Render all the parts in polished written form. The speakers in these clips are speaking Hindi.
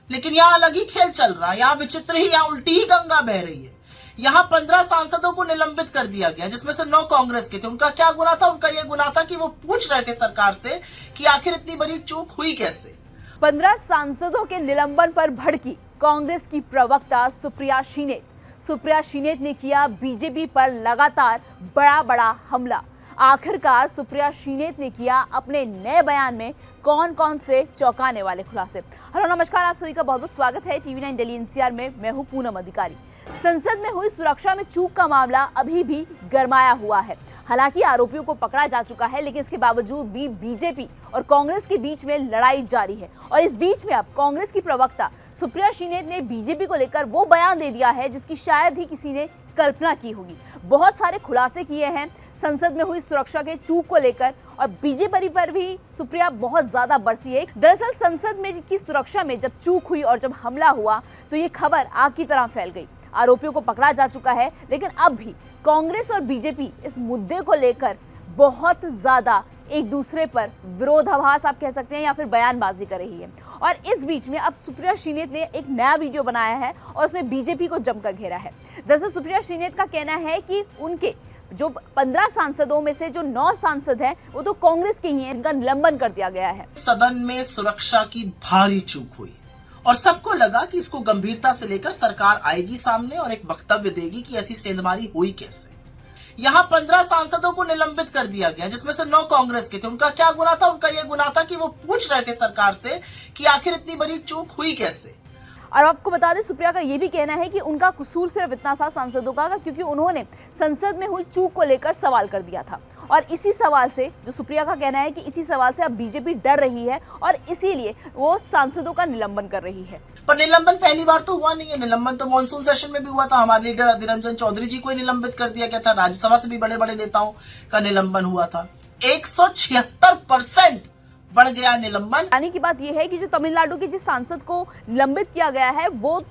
लेकिन यहाँ अलग ही खेल चल रहा है, यहाँ विचित्र ही, यहाँ उल्टी ही गंगा बह रही है। यहाँ 15 सांसदों को निलंबित कर दिया गया, जिसमें से 9 कांग्रेस के थे। उनका क्या गुना था? उनका यह गुना था कि वो पूछ रहे थे सरकार से कि आखिर इतनी बड़ी चूक हुई कैसे। 15 सांसदों के निलंबन पर भड़की कांग्रेस की प्रवक्ता सुप्रिया शीनेत ने किया बीजेपी पर लगातार बड़ा हमला। आखिरकार सुप्रिया शीनेत ने किया अपने नए बयान में कौन कौन से चौंकाने वाले खुलासे। हेलो नमस्कार, आप सभी का बहुत बहुत स्वागत है टीवी 9 दिल्ली एनसीआर में। मैं हूं पूनम अधिकारी। संसद में हुई सुरक्षा में चूक का मामला अभी भी गरमाया हुआ है। हालांकि आरोपियों को पकड़ा जा चुका है, लेकिन इसके बावजूद भी बीजेपी और कांग्रेस के बीच में लड़ाई जारी है। और इस बीच में अब कांग्रेस की प्रवक्ता सुप्रिया शीनेत ने बीजेपी को लेकर वो बयान दे दिया है जिसकी शायद ही किसी ने कल्पना की होगी। बहुत सारे खुलासे किए हैं संसद में हुई सुरक्षा के चूक को लेकर, और बीजेपी पर भी सुप्रिया बहुत ज्यादा बरसी है। दरअसल संसद में की सुरक्षा में जब चूक हुई और जब हमला हुआ तो ये खबर आग की तरह फैल गई। आरोपियों को पकड़ा जा चुका है, लेकिन अब भी कांग्रेस और बीजेपी इस मुद्दे को लेकर बहुत ज्यादा एक दूसरे पर विरोधाभास आप कह सकते हैं या फिर बयानबाजी कर रही है। और इस बीच में अब सुप्रिया शीनेत ने एक नया वीडियो बनाया है और उसमें बीजेपी को जमकर घेरा है। दरअसल सुप्रिया शीनेत का कहना है कि उनके जो 15 सांसदों में से जो 9 सांसद हैं वो तो कांग्रेस के ही हैं, इनका निलंबन कर दिया गया है। सदन में सुरक्षा की भारी चूक हुई और सबको लगा कि इसको गंभीरता से लेकर सरकार आएगी सामने और एक वक्तव्य देगी कि ऐसी सेंधमारी हुई कैसे। यहाँ 15 सांसदों को निलंबित कर दिया गया, जिसमें से 9 कांग्रेस के थे। उनका क्या गुना था? उनका यह गुना था कि वो पूछ रहे थे सरकार से कि आखिर इतनी बड़ी चूक हुई कैसे। और आपको बता दें, सुप्रिया का ये भी कहना है कि उनका कसूर सिर्फ इतना था सांसदों का, क्योंकि उन्होंने संसद में हुई चूक को लेकर सवाल कर दिया था। और इसी सवाल से, जो सुप्रिया का कहना है कि इसी सवाल से अब बीजेपी डर रही है और इसीलिए वो सांसदों का निलंबन कर रही है। पर निलंबन पहली बार तो हुआ नहीं है। निलंबन तो मॉनसून सेशन में भी हुआ था। हमारे लीडर अधीर रंजन चौधरी जी को निलंबित कर दिया गया था। राज्यसभा से भी बड़े बड़े नेताओं का निलंबन हुआ था। 176% बढ़ गया निलंबन। यानी की बात यह है कि जो तमिलनाडु के जिस सांसद को निलंबित किया गया है वो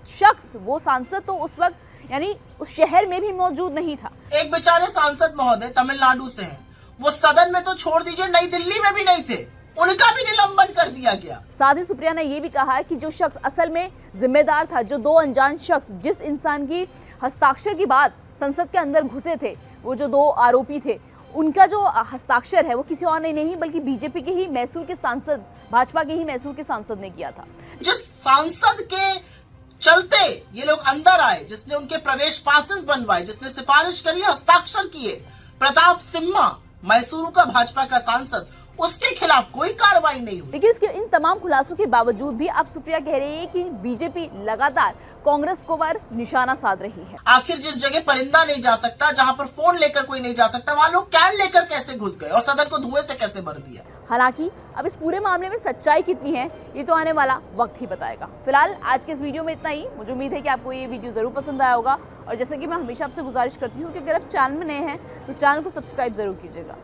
सांसद तो उस वक्त यानी उस शहर में भी मौजूद नहीं था। एक बेचारे सांसद महोदय तमिलनाडु से हैं, वो सदन में तो छोड़ दीजिए, नई दिल्ली में भी नहीं थे, उनका भी निलंबन कर दिया गया। साथ ही सुप्रिया ने यह भी कहा है कि जो शख्स असल में जिम्मेदार था, जो 2 अनजान शख्स जिस इंसान की हस्ताक्षर के बाद संसद के अंदर घुसे थे, वो जो 2 आरोपी थे, उनका जो हस्ताक्षर है वो किसी और ने नहीं बल्कि बीजेपी के ही मैसूर के सांसद, भाजपा के ही मैसूर के सांसद ने किया था। जिस सांसद के चलते ये लोग अंदर आए, जिसने उनके प्रवेश पासेस बनवाए, जिसने सिफारिश करी, हस्ताक्षर किए, प्रताप सिम्हा, मैसूर का भाजपा का सांसद, उसके खिलाफ कोई कार्रवाई नहीं हुई। लेकिन इसके इन तमाम खुलासों के बावजूद भी अब सुप्रिया कह रही है कि बीजेपी लगातार कांग्रेस को पर निशाना साध रही है। आखिर जिस जगह परिंदा नहीं जा सकता, जहां पर फोन लेकर कोई नहीं जा सकता, वहां लोग कैन लेकर कैसे घुस गए और सदन को धुएं से कैसे भर दिया। हालांकि अब इस पूरे मामले में सच्चाई कितनी है ये तो आने वाला वक्त ही बताएगा। फिलहाल आज के इस वीडियो में इतना ही। मुझे उम्मीद है कि आपको ये वीडियो जरूर पसंद आया होगा, और जैसे कि मैं हमेशा आपसे गुजारिश करती हूँ कि अगर आप चैनल में नए हैं तो चैनल को सब्सक्राइब जरूर कीजिएगा।